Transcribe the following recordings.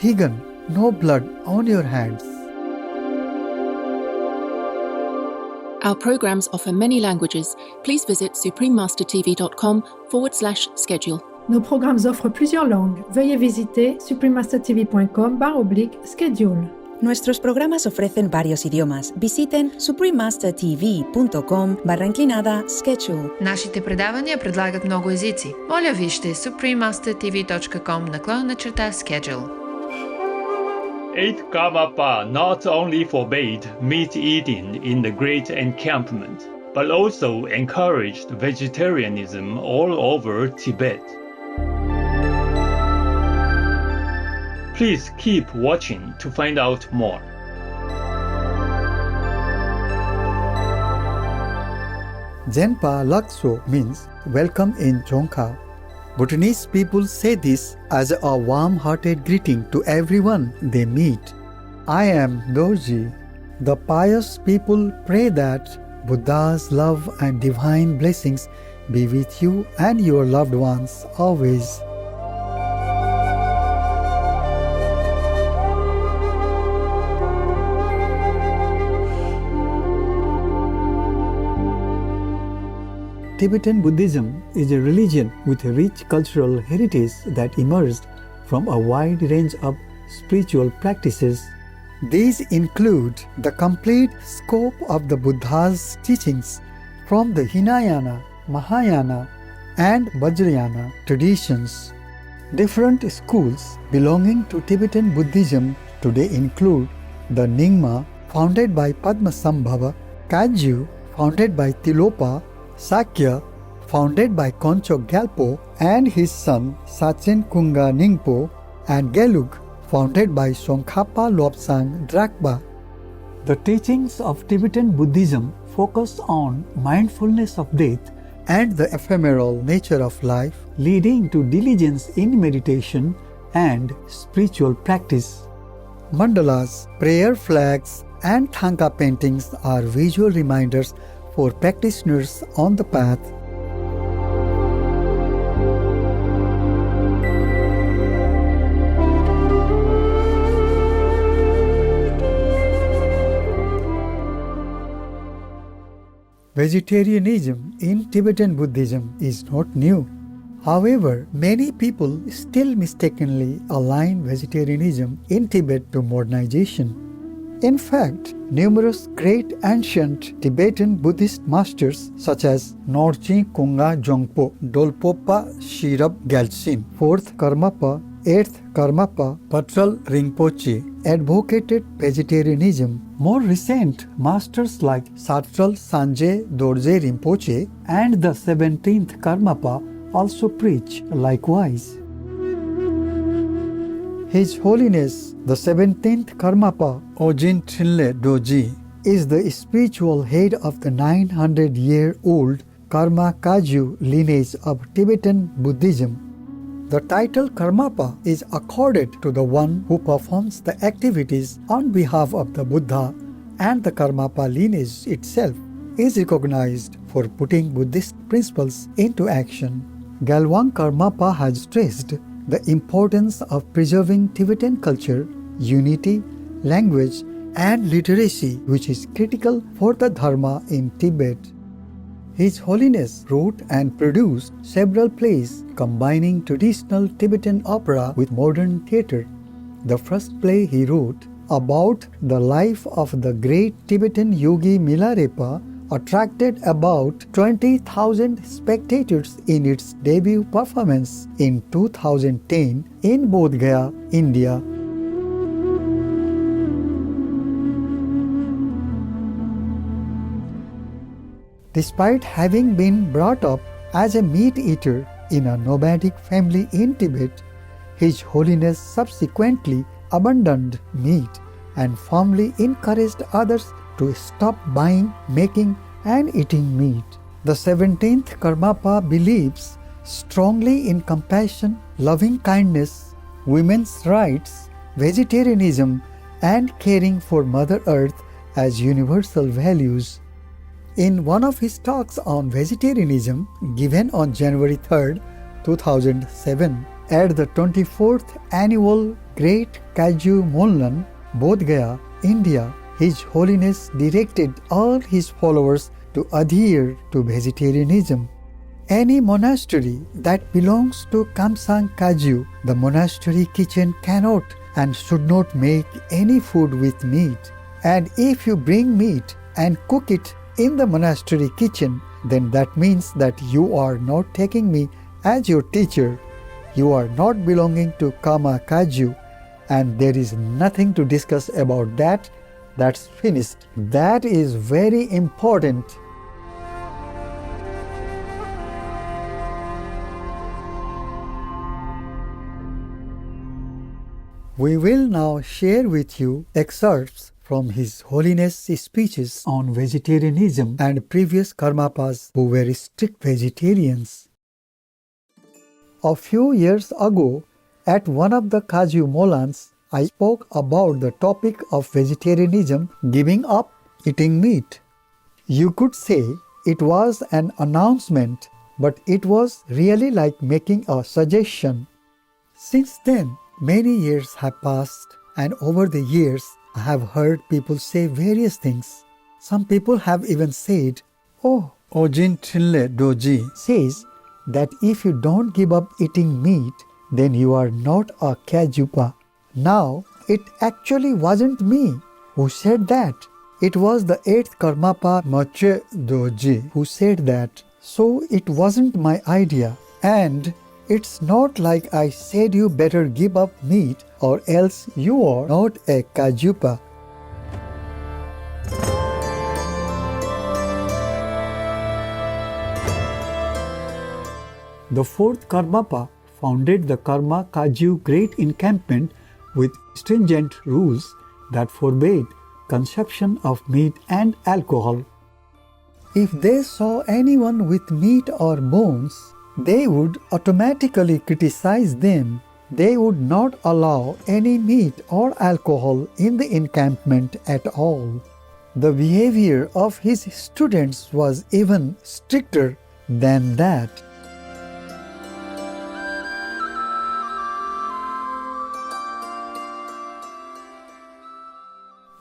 Vegan, no blood on your hands. Our programs offer many languages. Please visit suprememastertv.com/schedule. Nos programmes offrent plusieurs langues. Veuillez visiter suprememastertv.com/schedule. Nuestros programas ofrecen varios idiomas. Visiten suprememastertv.com/schedule. Нашите предавания предлагат много езици. Моля вижте suprememastertv.com/schedule. 8th Karmapa not only forbade meat eating in the Great Encampment, but also encouraged vegetarianism all over Tibet. Please keep watching to find out more. Genpa Lakso means welcome in Dzongkha. Bhutanese people say this as a warm-hearted greeting to everyone they meet. I am Dorje. The pious people pray that Buddha's love and divine blessings be with you and your loved ones always. Tibetan Buddhism is a religion with a rich cultural heritage that emerged from a wide range of spiritual practices. These include the complete scope of the Buddha's teachings from the Hinayana, Mahayana, and Vajrayana traditions. Different schools belonging to Tibetan Buddhism today include the Nyingma, founded by Padmasambhava, Kagyu, founded by Tilopa, Sakya, founded by Koncho Gyalpo and his son Sachen Kunga Ningpo, and Gelug, founded by Tsongkhapa Lobsang Drakpa. The teachings of Tibetan Buddhism focus on mindfulness of death and the ephemeral nature of life, leading to diligence in meditation and spiritual practice. Mandalas, prayer flags, and thangka paintings are visual reminders for practitioners on the path. Vegetarianism in Tibetan Buddhism is not new. However, many people still mistakenly align vegetarianism in Tibet to modernization. In fact, numerous great ancient Tibetan Buddhist masters such as Norji Kunga Jongpo, Dolpopa Shirab Gyaltsin, 4th Karmapa, 8th Karmapa, Patral Rinpoche advocated vegetarianism. More recent masters like Satral Sanjay Dorje Rinpoche and the 17th Karmapa also preach likewise. His Holiness the 17th Karmapa, Ogyen Trinley Dorje, is the spiritual head of the 900-year-old Karma Kagyu lineage of Tibetan Buddhism. The title Karmapa is accorded to the one who performs the activities on behalf of the Buddha, and the Karmapa lineage itself is recognized for putting Buddhist principles into action. Galwang Karmapa has stressed the importance of preserving Tibetan culture, unity, language, and literacy, which is critical for the Dharma in Tibet. His Holiness wrote and produced several plays combining traditional Tibetan opera with modern theatre. The first play he wrote, about the life of the great Tibetan yogi Milarepa, attracted about 20,000 spectators in its debut performance in 2010 in Bodh Gaya, India. Despite having been brought up as a meat eater in a nomadic family in Tibet, His Holiness subsequently abandoned meat and firmly encouraged others to stop buying, making, and eating meat. The 17th Karmapa believes strongly in compassion, loving kindness, women's rights, vegetarianism, and caring for Mother Earth as universal values. In one of his talks on vegetarianism given on January 3, 2007, At the 24th annual Great Kaju Monlan, Bodh Gaya, India, His Holiness directed all his followers to adhere to vegetarianism. Any monastery that belongs to Kamsang Kaju, the monastery kitchen cannot and should not make any food with meat. And if you bring meat and cook it in the monastery kitchen, then that means that you are not taking me as your teacher. You are not belonging to Kama Kaju, and there is nothing to discuss about that. That's finished. That is very important. We will now share with you excerpts from His Holiness' speeches on vegetarianism and previous Karmapas who were strict vegetarians. A few years ago, at one of the Kaju Molans, I spoke about the topic of vegetarianism giving up eating meat. You could say it was an announcement, but it was really like making a suggestion. Since then, many years have passed, and over the years, I have heard people say various things. Some people have even said, "Oh, Ogyen Trinley Dorje says that if you don't give up eating meat, then you are not a Kajupa." Now, it actually wasn't me who said that. It was the 8th Karmapa p1o2 Dorje who said that. So it wasn't my idea. And it's not like I said you better give up meat or else you are not a Kajupa. The 4th Karmapa founded the Karma Kaju Great Encampment with stringent rules that forbade consumption of meat and alcohol. If they saw anyone with meat or bones, they would automatically criticize them. They would not allow any meat or alcohol in the encampment at all. The behavior of his students was even stricter than that.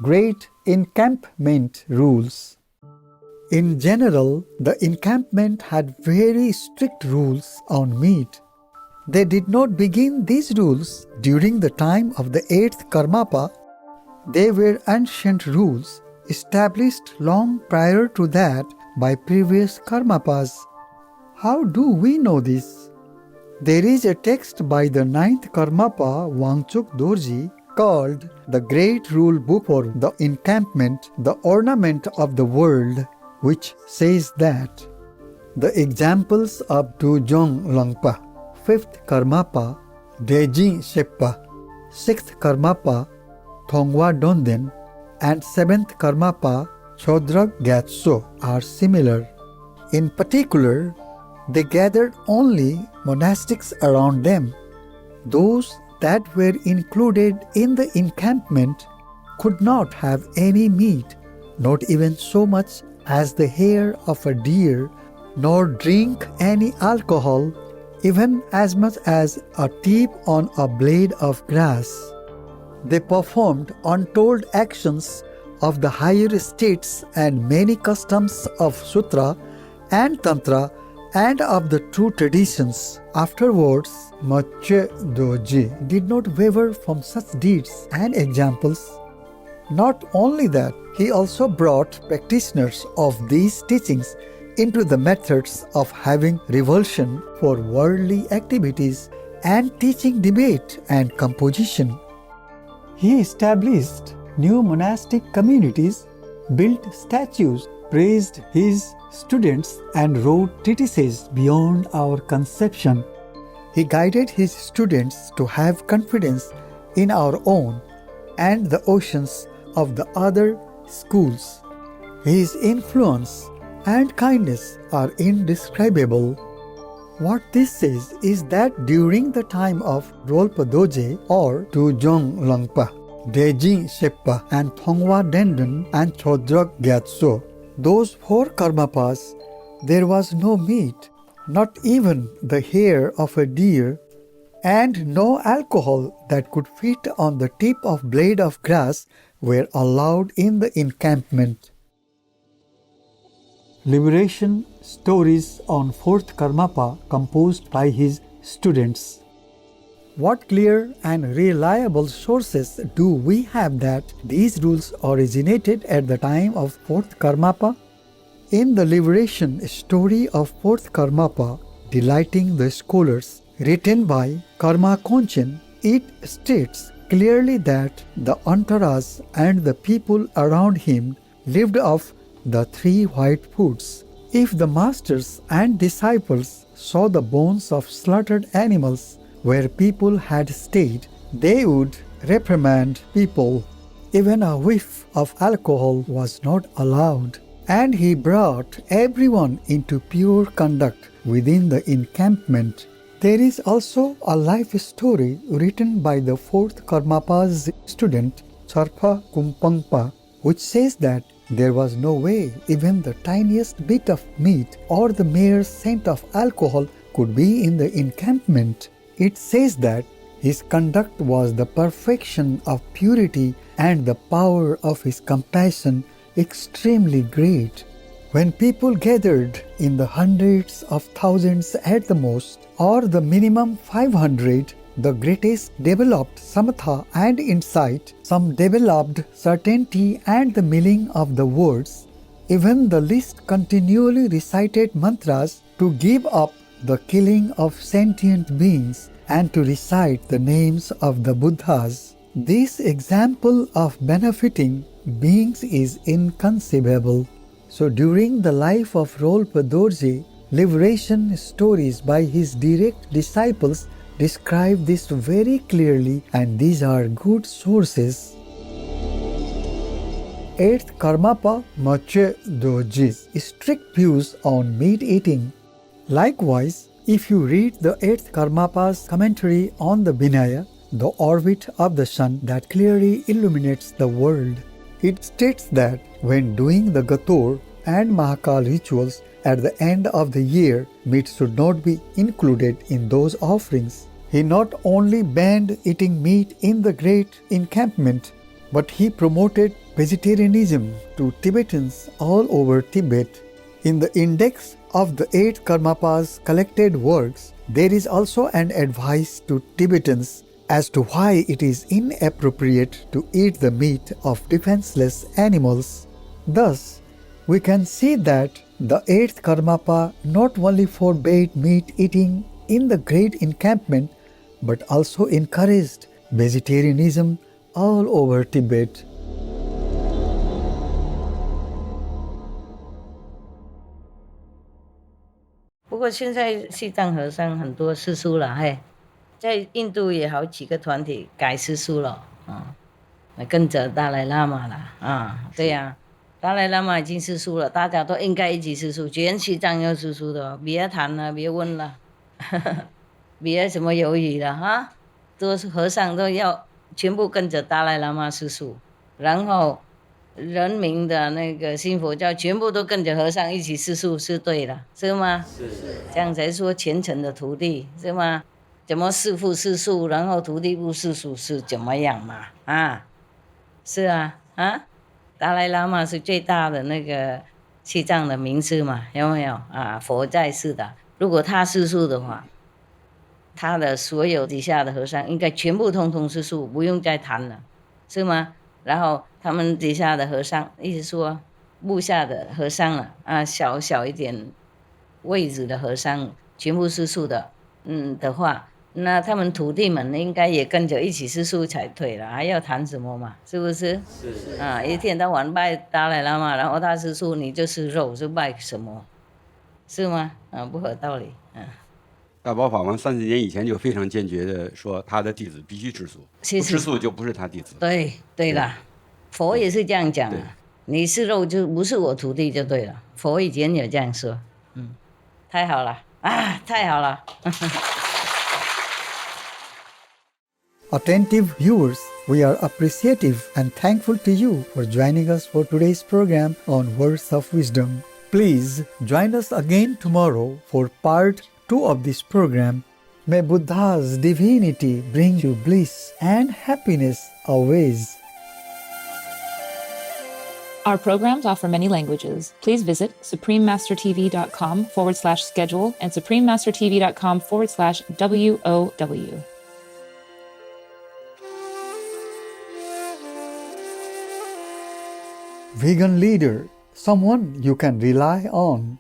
Great Encampment Rules. In general, the encampment had very strict rules on meat. They did not begin these rules during the time of the 8th Karmapa. They were ancient rules established long prior to that by previous Karmapas. How do we know this? There is a text by the 9th Karmapa Wangchuk Dorje called the Great Rule Book for the Encampment, the Ornament of the World, which says that the examples of Dujong Langpa, 5th Karmapa, Deji Sheppa, 6th Karmapa, Thongwa Donden, and 7th Karmapa, Chodrak Gyatso are similar. In particular, they gathered only monastics around them. Those that were included in the encampment could not have any meat, not even so much as the hair of a deer, nor drink any alcohol, even as much as a tip on a blade of grass. They performed untold actions of the higher states and many customs of Sutra and Tantra and of the true traditions. Afterwards, p1o2 Dorje did not waver from such deeds and examples. Not only that, he also brought practitioners of these teachings into the methods of having revulsion for worldly activities and teaching debate and composition. He established new monastic communities, built statues, praised his students, and wrote treatises beyond our conception. He guided his students to have confidence in our own and the oceans of the other schools. His influence and kindness are indescribable. What this says is that during the time of Rolpa Dorje or Dujong Langpa, Deji Sheppa and Thongwa Donden and Chodrak Gyatso, those 4 Karmapas, there was no meat, not even the hair of a deer. and no alcohol that could fit on the tip of blade of grass were allowed in the encampment. Liberation stories on fourth Karmapa composed by his students. What clear and reliable sources do we have that these rules originated at the time of fourth Karmapa? In the liberation story of fourth Karmapa, Delighting the Scholars, written by Karma Konchen, it states clearly that the entourage and the people around him lived off the three white foods. If the masters and disciples saw the bones of slaughtered animals where people had stayed, they would reprimand people. Even a whiff of alcohol was not allowed, and he brought everyone into pure conduct within the encampment. There is also a life story written by the fourth Karmapa's student, Charpa Kumpangpa, which says that there was no way even the tiniest bit of meat or the mere scent of alcohol could be in the encampment. It says that his conduct was the perfection of purity and the power of his compassion extremely great. When people gathered in the hundreds of thousands at the most, or the minimum 500, the greatest developed samatha and insight, some developed certainty and the meaning of the words. Even the least continually recited mantras to give up the killing of sentient beings and to recite the names of the Buddhas. This example of benefiting beings is inconceivable. So during the life of Rolpa Dorje, liberation stories by his direct disciples describe this very clearly, and these are good sources. 8th Karmapa Mache Dorje's strict views on meat eating. Likewise, if you read the 8th Karmapa's commentary on the Vinaya, the orbit of the sun that clearly illuminates the world, it states that when doing the Gator and Mahakal rituals at the end of the year, meat should not be included in those offerings. He not only banned eating meat in the great encampment, but he promoted vegetarianism to Tibetans all over Tibet. In the index of the 8 Karmapa's collected works, there is also an advice to Tibetans as to why it is inappropriate to eat the meat of defenseless animals. Thus, we can see that the 8th Karmapa not only forbade meat eating in the great encampment, but also encouraged vegetarianism all over Tibet. 不过现在西藏和尚很多吃素了，嘿，在印度也好几个团体改吃素了啊，跟着达赖喇嘛了啊，对呀，达赖喇嘛已经吃素了，大家都应该一起吃素，全西藏要吃素的，别谈了，别问了，别什么犹豫了哈，都是和尚都要全部跟着达赖喇嘛吃素，然后人民的那个信佛教全部都跟着和尚一起吃素，是对的，是吗？是。这样才说虔诚的徒弟，是吗？怎么师父吃素，然后徒弟不吃素是怎么样嘛？啊，是啊，啊，达赖喇嘛是最大的那个西藏的名师嘛，有没有啊？佛在世的，如果他吃素的话，他的所有底下的和尚应该全部通通吃素，不用再谈了，是吗？然后他们底下的和尚一直说，部下的和尚啊，小小一点位置的和尚全部吃素的，的话，那他们徒弟们应该也跟着一起吃素才对了，还要谈什么嘛？是不是？是啊，一天到晚拜达赖喇嘛，然后他吃素，你就吃肉，是拜什么？是吗？啊，不合道理。大宝法王30年以前就非常坚决的说，他的弟子必须吃素，不吃素就不是他弟子。对了，佛也是这样讲，你吃肉就不是我徒弟就对了。佛以前有这样说，太好了啊，太好了。Attentive viewers, we are appreciative and thankful to you for joining us for today's program on Words of Wisdom. Please join us again tomorrow for part 2 of this program. May Buddha's divinity bring you bliss and happiness always. Our programs offer many languages. Please visit suprememastertv.com/schedule and suprememastertv.com/WOW. Vegan leader, someone you can rely on.